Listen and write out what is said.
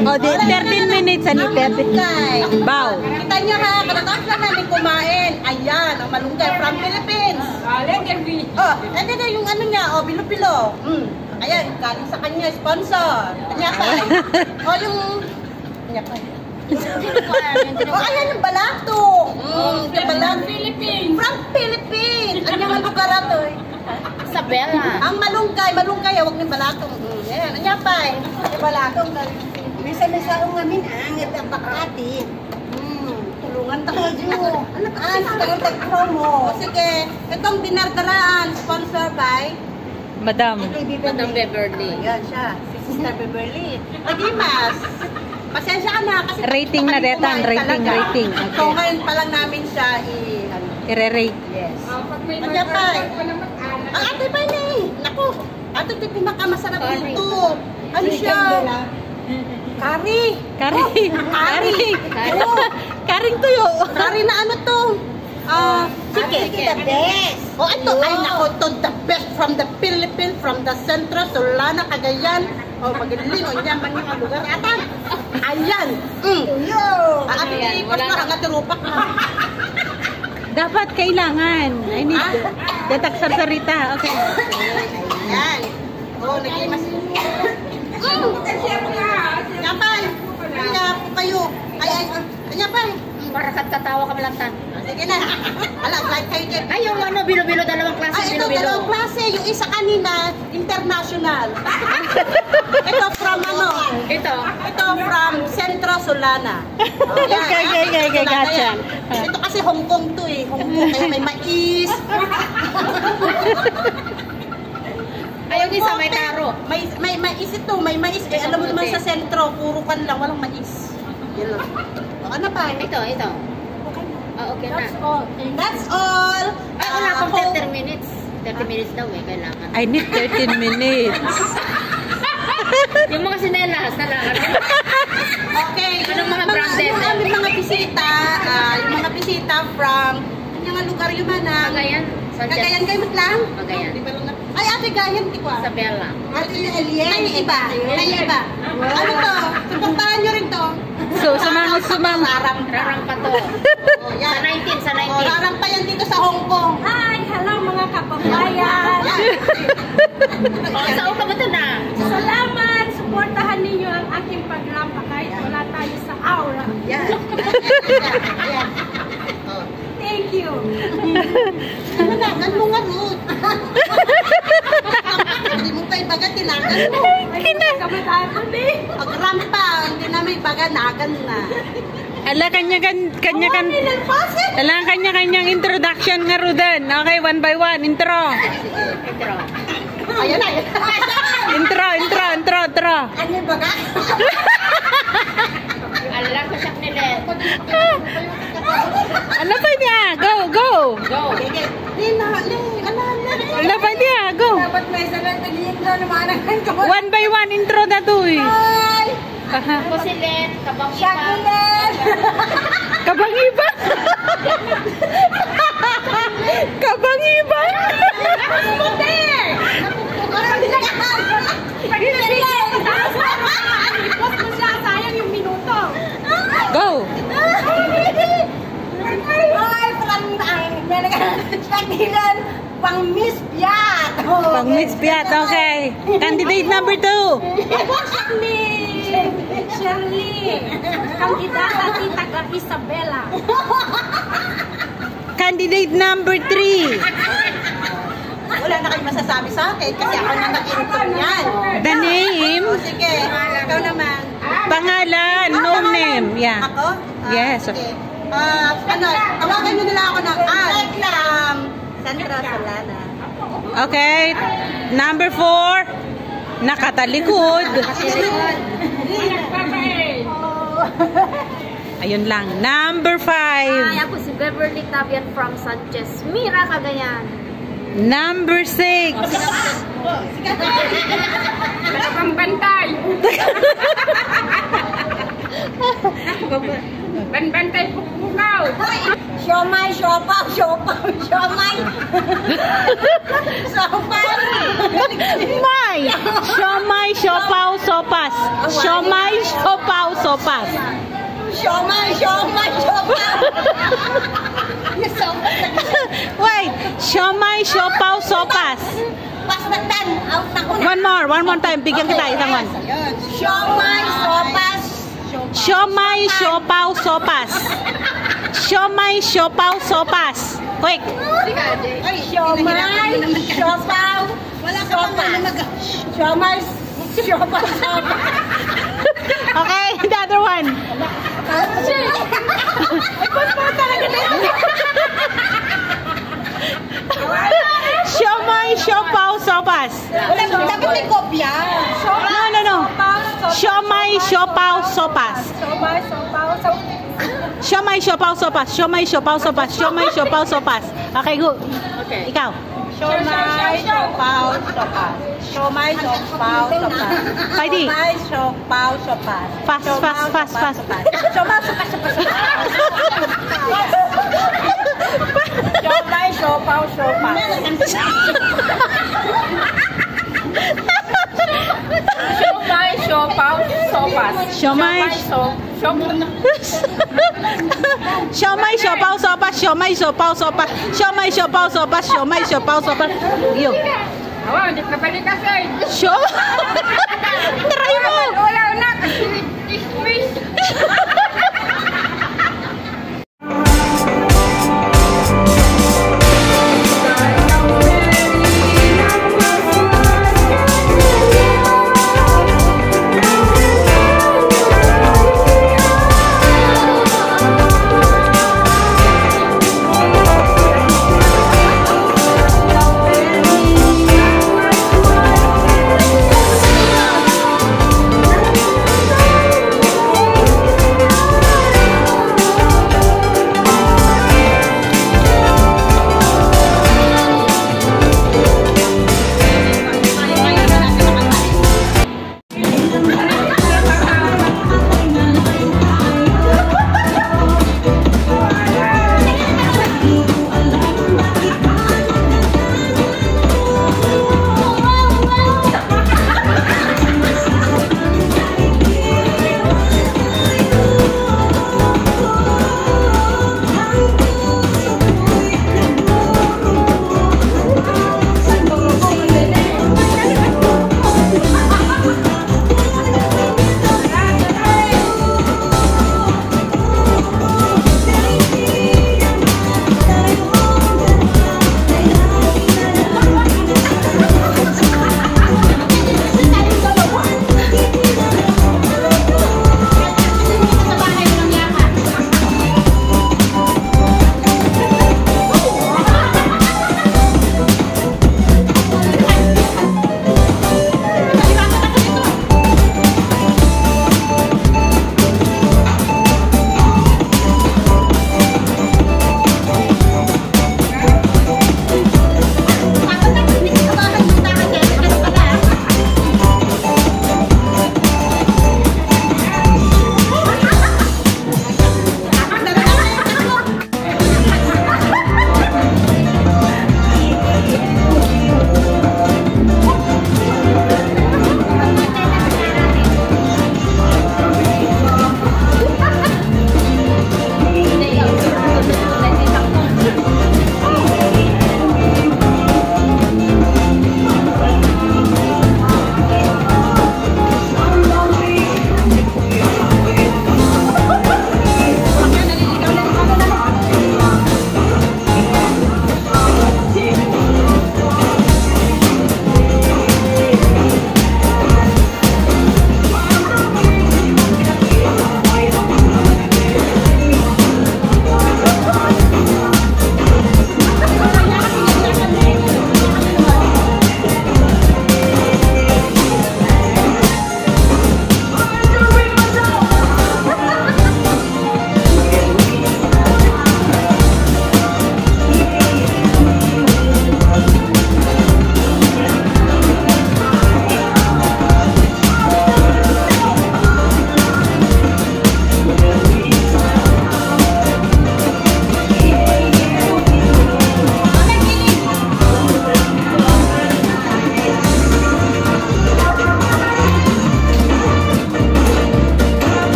O, 13 minutes ani 30. Bow. Kita nyo ha, katatapos lang namin kumain. Ayan, ang malunggay from Philippines. Oh, ano na yung ano niya, oh, bilo-bilo. Ayan, galing sa kanya, sponsor. Kanya pa. O, yung... Kanya pa. Oh, ayan yung balato. From Philippines. From Philippines. Ano yung lugar ito eh? Isabela. Ang malunggay, huwag ng balatong. Ayan, kanya pa eh. Yung balatong galing. Misa-misa ang ngamin, angit ang bakati. Tulungan tayo dyan. Ano ka? Sige, tag-promo. Sige, itong dinardaraan, sponsor by... Madam. Madam Beverly. Ayan siya, si Sister Beverly. Agimas, pasensya ka na kasi... Rating na detan, rating. Okay. So ngayon pa lang namin siya I-rate. Yes. Kanya pa eh. Ang ate pa niya eh. Naku, ate ito pinakamasarap dito. Ano siya? Kari. Karing tuyo. Kari na ano to? Chicken. The best. Oh, ito. Ay, naku, to the best from the Philippines, from the Centro, Solana, Cagayan. Oh, magaling. O, yan man yung lugar. Atan. Ayan. Tuyo. Ate, pas na hanggang tirupak na. Dapat kailangan. I need detak sarita. Okay. Ayan. Oh, nagimas. Nyapay. Kaya po kayo. Nyapay. Para katawa ka malantan. Sige na. Alam, like kayo dyan. Ay, yung ano, bilo-bilo, dalawang klase. Ay, ito, dalawang klase. Yung isa kanina, international. Ito from ano? Ito from Centro Solana. Oh, Okay, gotcha. Ito kasi Hong Kong to eh. Hong Kong, kaya may mais. Ayaw isa may taro. May mais ito, may mais. Eh, alam mo naman sa sentro, puro kan lang, walang mais. Yan lang. Ano pa? Ito. Okay na. That's all. Ay, wala akong 30 minutes. 30 minutes daw eh, kailangan. I need 13 minutes. Yung mga sinelas, talaga. Okay. Anong mga branded? Yung mga bisita from, yung mga lugar yung mana. Cagayan kayo lang? Cagayan. Ay, ate Gayan, di ko. Isabela. Ate Alien. May iba. Ano to? Suportahan nyo rin to. So, sumang. Rarang pa to. Sa 19. Rarang pa yan dito sa Hong Kong. Hi! Hello mga kababayan! Saan ka ba ito na? Salamat! Suportahan ninyo ang aking pagrampa kahit wala tayo sa aura. Yan. Thank you! Ano na? Gan mo nga, Ruth. Hindi mo pa ibaga, tinagan mo. Pag rampa, hindi na may ibaga, nagan na. Ala, kanya-kanyang introduction nga Rudan. Okay, one by one. Intro. Ayan na. Intro. Ano yung baga? Alam ko siya nila. Ano pa niya? Go. Ano pa niya? Go. Dapat may salat nag-intro naman ang kamot. One by one intro na to eh. Hi! Kusilen, kabang iba. Shakulen! Kabangiba? Kabangiba? Sayang yung minuto. Go. Pang Miss Piat. Pang Miss Piat, okay. Candidate number 2. Shirley. Kandidata Tita Isabela. Candidate number 3. Wala na kayo masasabi sa akin kasi ako na nag-intro yan. The name? O sige, ikaw naman. Pangalan, no name. Yeah. Ako? Yes. Okay. Tawagan nyo nila ako ng Centro Solana. Okay. Number 4. Nakatalikod. Ayun lang. Number 5. Ay, ako si Beverly Tabian from Sanchez Mira, Cagayan. Number 6. Bantay. Bantay pupukaw. Siomay, siopaw. May! Siomay, siopaw, sopas. Siomay, siopaw, sopas. Siomay, siomay, siomay. Wait, siomay, siopaw, sopas. Pas batan, out na ko na. One more time. Bigyan kita isang one. Siomay, sopas. Siomay, siopaw, sopas. Siomay, siopaw, sopas. Quick. Ay, siomay, siopaw, sopas. Siomay, siopaw, sopas. Okay, the other one. Siomay, siopaw, sopas. Wala, dapat may kopya. No. Siomay, siopaw, sopas. Siomay, siopaw, sopas. Siomay, siopaw, sopas. Siomay, siopaw, sopas. Okay, go. Okay. Ikaw. Siomay, siopaw, sopas. Siomay, siopaw, sopas. Heidi. Siomay, siopaw, sopas. Fast. Siomay, sopas, sopas. Siomay, siopaw, sopas. Siomay, siopaw, sopas. Siomay. Siomay, siopaw, sopas. Siomay, siopaw, sopas. Siomay, siopaw, sopas. Siomay, siopaw, sopas. Yo. Awa, hindi ka pwede kasi. Siomay.